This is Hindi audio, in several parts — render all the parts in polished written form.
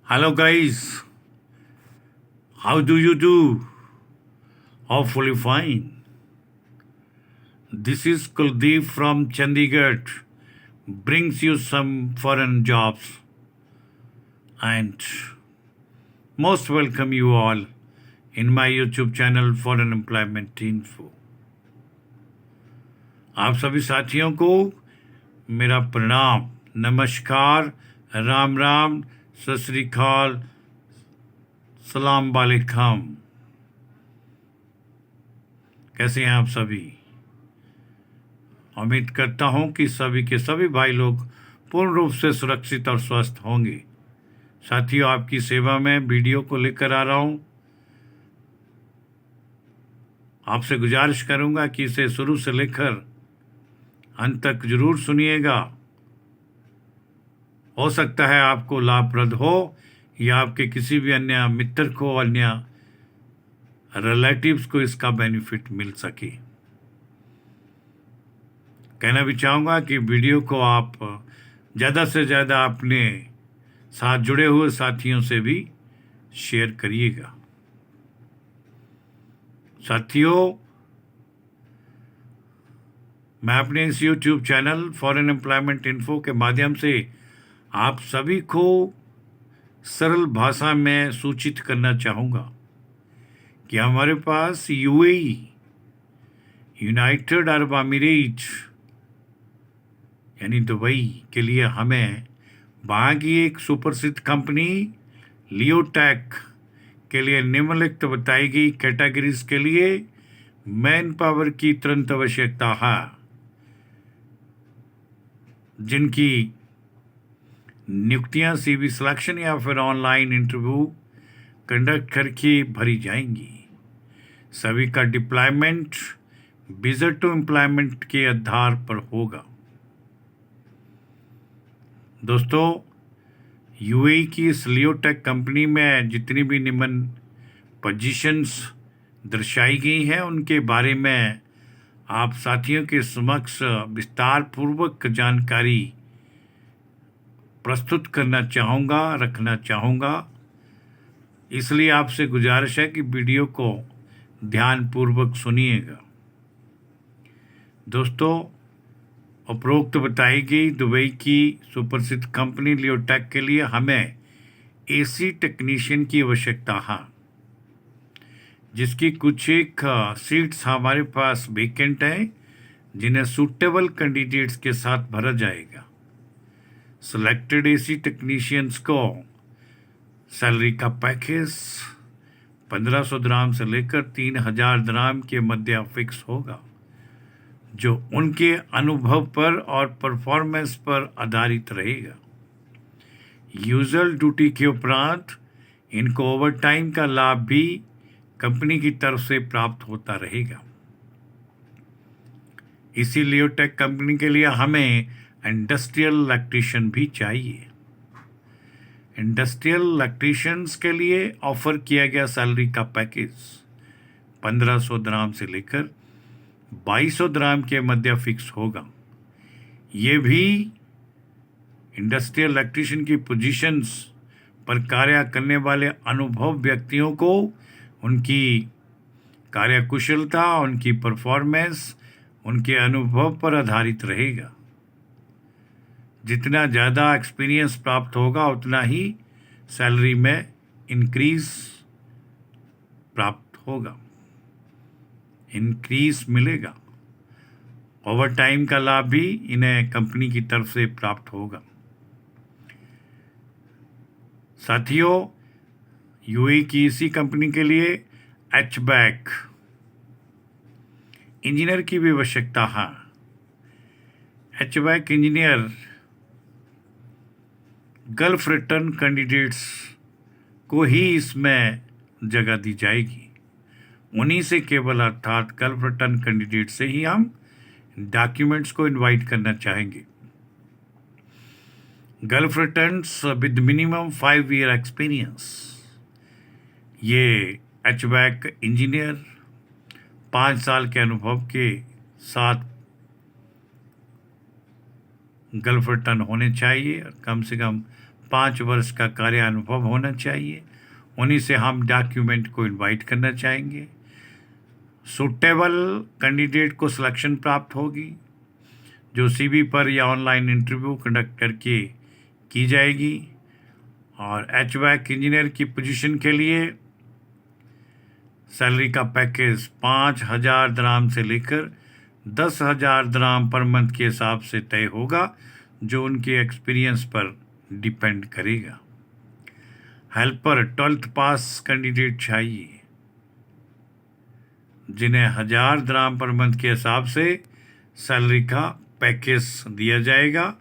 Hello, guys. How do you do? Hopefully, fine. This is Kuldeep from Chandigarh. Brings you some foreign jobs and most welcome you all in my YouTube channel Foreign Employment Info. आप सभी साथियों को मेरा प्रणाम, नमस्कार, राम राम, सत श्री अकाल, सलाम वालेकुम। कैसे हैं आप सभी? उम्मीद करता हूं कि सभी के सभी भाई लोग पूर्ण रूप से सुरक्षित और स्वस्थ होंगे। साथियों, आपकी सेवा में वीडियो को लेकर आ रहा हूं। आपसे गुजारिश करूंगा कि इसे शुरू से लेकर अंत तक जरूर सुनिएगा। हो सकता है आपको लाभप्रद हो या आपके किसी भी अन्य मित्र को, अन्य रिलेटिव्स को इसका बेनिफिट मिल सके। कहना भी चाहूँगा कि वीडियो को आप ज़्यादा से ज़्यादा अपने साथ जुड़े हुए साथियों से भी शेयर करिएगा। साथियों, मैं अपने इस YouTube channel foreign employment info के माध्यम से आप सभी को सरल भाषा में सूचित करना चाहूँगा कि हमारे पास UAE, यूनाइटेड अरब अमीरात यानी दुबई के लिए हमें वहाँ की एक सुप्रसिद्ध कंपनी लियोटेक के लिए निम्नलिखित बताई गई कैटेगरीज के लिए मैन पावर की तुरंत आवश्यकता है, जिनकी नियुक्तियां CV सिलेक्शन या फिर ऑनलाइन इंटरव्यू कंडक्ट करके भरी जाएंगी। सभी का डिप्लॉयमेंट विजिट टू एम्प्लॉयमेंट के आधार पर होगा। दोस्तों, UAE की इस लियोटेक कंपनी में जितनी भी निम्न पोजीशंस दर्शाई गई हैं उनके बारे में आप साथियों के समक्ष विस्तार पूर्वक जानकारी प्रस्तुत करना चाहूँगा, रखना चाहूँगा। इसलिए आपसे गुजारिश है कि वीडियो को ध्यानपूर्वक सुनिएगा। दोस्तों, उपरोक्त बताई गई दुबई की सुप्रसिद्ध कंपनी लियोटेक के लिए हमें AC टेक्नीशियन की आवश्यकता है, जिसकी कुछ एक सीट्स हमारे पास वेकेंट हैं, जिन्हें सूटेबल कैंडिडेट्स के साथ भरा जाएगा। सिलेक्टेड AC टेक्नीशियंस को सैलरी का पैकेज 1500 दिरहम से लेकर 3000 दिरहम के मध्य फिक्स होगा, जो उनके अनुभव पर और परफॉर्मेंस पर आधारित रहेगा। यूजुअल ड्यूटी के उपरांत इनको ओवरटाइम का लाभ भी कंपनी की तरफ से प्राप्त होता रहेगा। इसी लियोटेक कंपनी के लिए हमें इंडस्ट्रियल इलेक्ट्रीशियन भी चाहिए। इंडस्ट्रियल इलेक्ट्रीशियंस के लिए ऑफर किया गया सैलरी का पैकेज 1500 दिरहम से लेकर 2200 दिरहम के मध्य फिक्स होगा। ये भी इंडस्ट्रियल इलेक्ट्रीशियन की पोजीशंस पर कार्य करने वाले अनुभव व्यक्तियों को उनकी कार्यकुशलता, उनकी परफॉर्मेंस, उनके अनुभव पर आधारित रहेगा। जितना ज़्यादा एक्सपीरियंस प्राप्त होगा उतना ही सैलरी में इंक्रीज प्राप्त होगा, इंक्रीज मिलेगा। ओवरटाइम का लाभ भी इन्हें कंपनी की तरफ से प्राप्त होगा। साथियों, UAE की इसी कंपनी के लिए HVAC इंजीनियर की भी आवश्यकता है। HVAC engineer gulf return candidates को ही इसमें जगह दी जाएगी। उन्हीं से केवल, अर्थात गल्फ रिटर्न कैंडिडेट से ही हम डॉक्यूमेंट्स को इनवाइट करना चाहेंगे। Gulf returns with minimum 5 year experience. ये HVAC इंजीनियर 5 साल के अनुभव के साथ गल्फ रिटर्न होने चाहिए और कम से कम 5 वर्ष का कार्य अनुभव होना चाहिए। उन्हीं से हम डॉक्यूमेंट को इनवाइट करना चाहेंगे। सूटेबल कैंडिडेट को सिलेक्शन प्राप्त होगी, जो सीवी पर या ऑनलाइन इंटरव्यू कंडक्ट करके की जाएगी। और HVAC इंजीनियर की पोजीशन के लिए सैलरी का पैकेज 5,000 दराम से लेकर 10,000 दराम पर मंथ के हिसाब से तय होगा, जो उनके एक्सपीरियंस पर डिपेंड करेगा। हेल्पर 12th पास कैंडिडेट चाहिए, जिन्हें 1,000 दराम पर मंथ के हिसाब से सैलरी का पैकेज दिया जाएगा।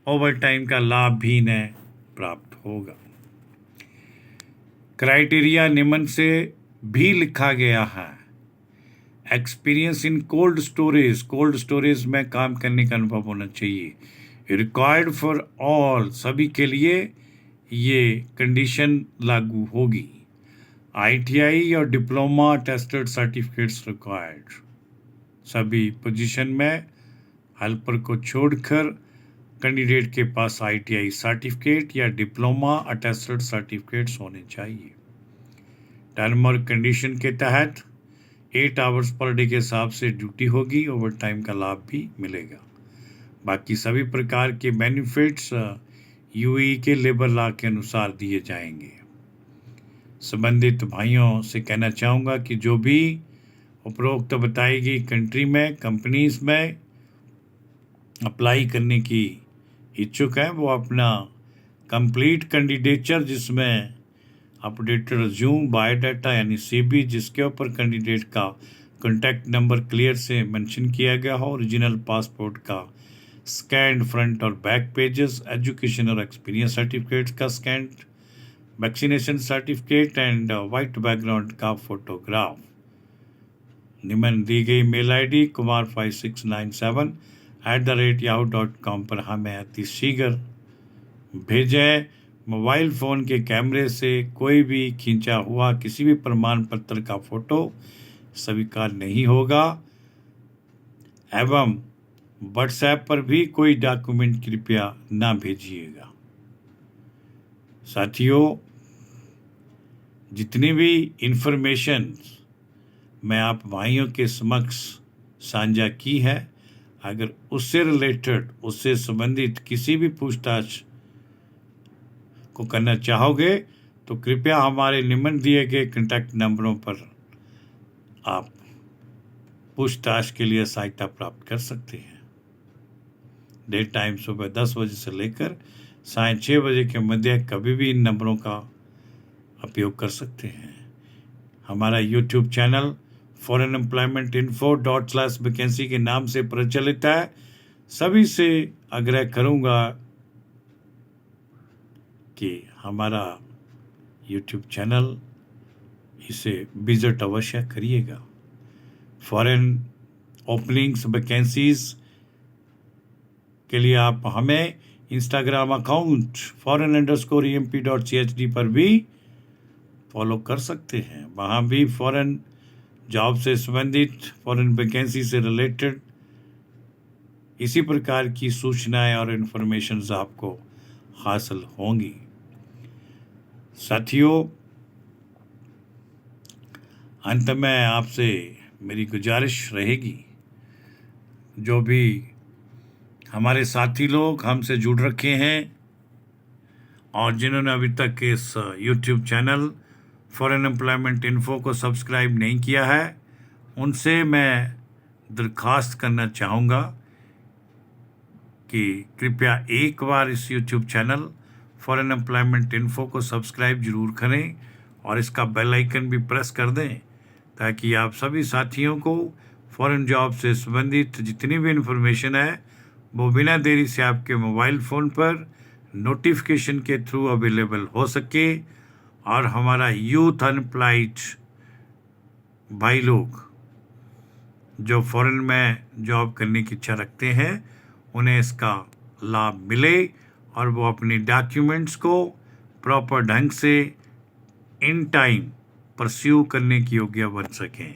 ओवर टाइम का लाभ भी इन्हें प्राप्त होगा। क्राइटेरिया निम्न से भी लिखा गया है। एक्सपीरियंस इन कोल्ड स्टोरेज में काम करने का अनुभव होना चाहिए। रिक्वायर्ड फॉर ऑल, सभी के लिए ये कंडीशन लागू होगी। ITI और डिप्लोमा टेस्टेड सर्टिफिकेट्स रिक्वायर्ड। सभी पोजीशन में हेल्पर को छोड़कर कैंडिडेट के पास ITI सर्टिफिकेट या डिप्लोमा अटेस्टेड सर्टिफिकेट्स होने चाहिए। टर्म और कंडीशन के तहत 8 आवर्स पर डे के हिसाब से ड्यूटी होगी। ओवर टाइम का लाभ भी मिलेगा। बाकी सभी प्रकार के बेनिफिट्स UAE के लेबर लॉ के अनुसार दिए जाएंगे। संबंधित भाइयों से कहना चाहूँगा कि जो भी उपरोक्त बताई गई कंट्री में, कंपनीज में अप्लाई करने की इच्छुक हैं, वो अपना कंप्लीट कैंडिडेचर, जिसमें अपडेटेड रिज्यूम, बायोडाटा यानी CV, जिसके ऊपर कैंडिडेट का कॉन्टैक्ट नंबर क्लियर से मेंशन किया गया हो, ओरिजिनल पासपोर्ट का स्कैंड फ्रंट और बैक पेजेस, एजुकेशन और एक्सपीरियंस सर्टिफिकेट्स का scanned, vaccination certificate and white background का फोटोग्राफ। निम्न दी गई मेल ID kumar5697@yahoo.com पर हमें अति शीघ्र भेजें। मोबाइल फ़ोन के कैमरे से कोई भी खींचा हुआ किसी भी प्रमाण पत्र का फोटो स्वीकार नहीं होगा, एवं व्हाट्सएप पर भी कोई डॉक्यूमेंट कृपया ना भेजिएगा। साथियों, जितनी भी इंफॉर्मेशन मैं आप भाइयों के समक्ष साझा की है, अगर उससे रिलेटेड, उससे संबंधित किसी भी पूछताछ को करना चाहोगे तो कृपया हमारे निम्न दिए गए कॉन्टैक्ट नंबरों पर आप पूछताछ के लिए सहायता प्राप्त कर सकते हैं। डे टाइम सुबह 10 बजे से लेकर साढ़े 6 बजे के मध्य कभी भी इन नंबरों का उपयोग कर सकते हैं। हमारा YouTube चैनल फॉरेन एम्प्लॉयमेंट info./वैकेंसी के नाम से प्रचलित है। सभी से आग्रह करूंगा कि हमारा YouTube चैनल, इसे विजिट अवश्य करिएगा। फॉरेन ओपनिंग्स, वैकेंसीज के लिए आप हमें इंस्टाग्राम अकाउंट foreign_emp.chd पर भी फॉलो कर सकते हैं। वहाँ भी फॉरेन जॉब से संबंधित, फॉरेन वैकेंसी से रिलेटेड इसी प्रकार की सूचनाएं और इन्फॉर्मेशंस आपको हासिल होंगी। साथियों, अंत में आपसे मेरी गुजारिश रहेगी, जो भी हमारे साथी लोग हमसे जुड़ रखे हैं और जिन्होंने अभी तक इस YouTube channel foreign employment info को सब्सक्राइब नहीं किया है, उनसे मैं दरख्वास्त करना चाहूँगा कि कृपया एक बार इस YouTube channel foreign employment info को सब्सक्राइब जरूर करें और इसका बेल आइकन भी प्रेस कर दें, ताकि आप सभी साथियों को फॉरेन जॉब से संबंधित जितनी भी इन्फॉर्मेशन है वो बिना देरी से आपके मोबाइल फ़ोन पर नोटिफिकेशन के थ्रू अवेलेबल हो सके। और हमारा यूथ अनएम्प्लॉयड भाई लोग जो फॉरेन में जॉब करने की इच्छा रखते हैं, उन्हें इसका लाभ मिले और वो अपने डॉक्यूमेंट्स को प्रॉपर ढंग से इन टाइम परस्यू करने की योग्य बन सकें।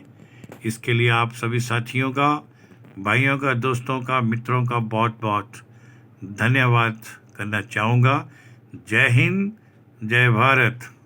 इसके लिए आप सभी साथियों का, भाइयों का, दोस्तों का, मित्रों का बहुत बहुत धन्यवाद करना चाहूँगा। जय हिंद, जय भारत।